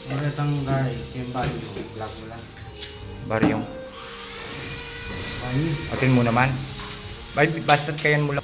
Magandang guy, yung banyo, vlog mo lang. Baryong. Banyo. Atin mo naman. Basta't kayan mo lang.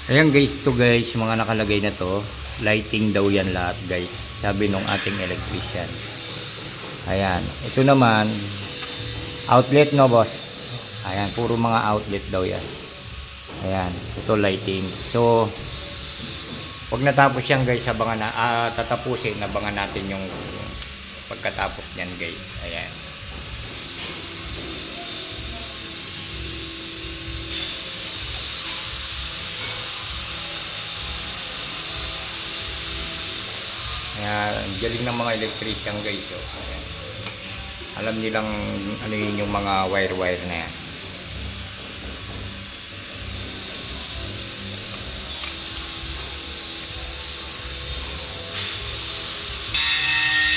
Ayan guys, to guys, mga nakalagay na to, lighting daw yan lahat guys, sabi nung ating electrician. Ayan, ito naman outlet, no boss? Ayan, puro mga outlet daw yan. Ayan, ito lighting. So pag natapos yan guys, abangan na, tatapusin, abangan natin yung pagkatapos niyan guys. Ayan. Ayan, galing ng mga electrician guys. Oh. Ayan. Alam nilang ano yun yung mga wire-wire na yan.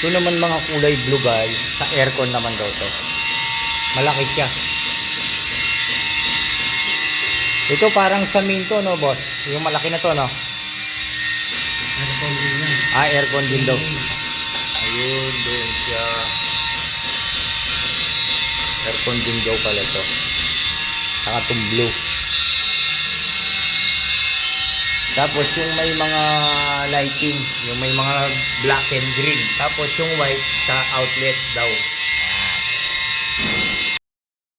Ito naman mga kulay blue guys, sa aircon naman daw to. Malaki siya. Ito parang sa minto, no boss? Yung malaki na to, no? Aircon din yan. Aircon din daw. Ayun, doon siya. Aircon din daw pala to. Saka itong blue. Tapos yung may mga lighting, yung may mga black and green. Tapos yung white sa outlet daw.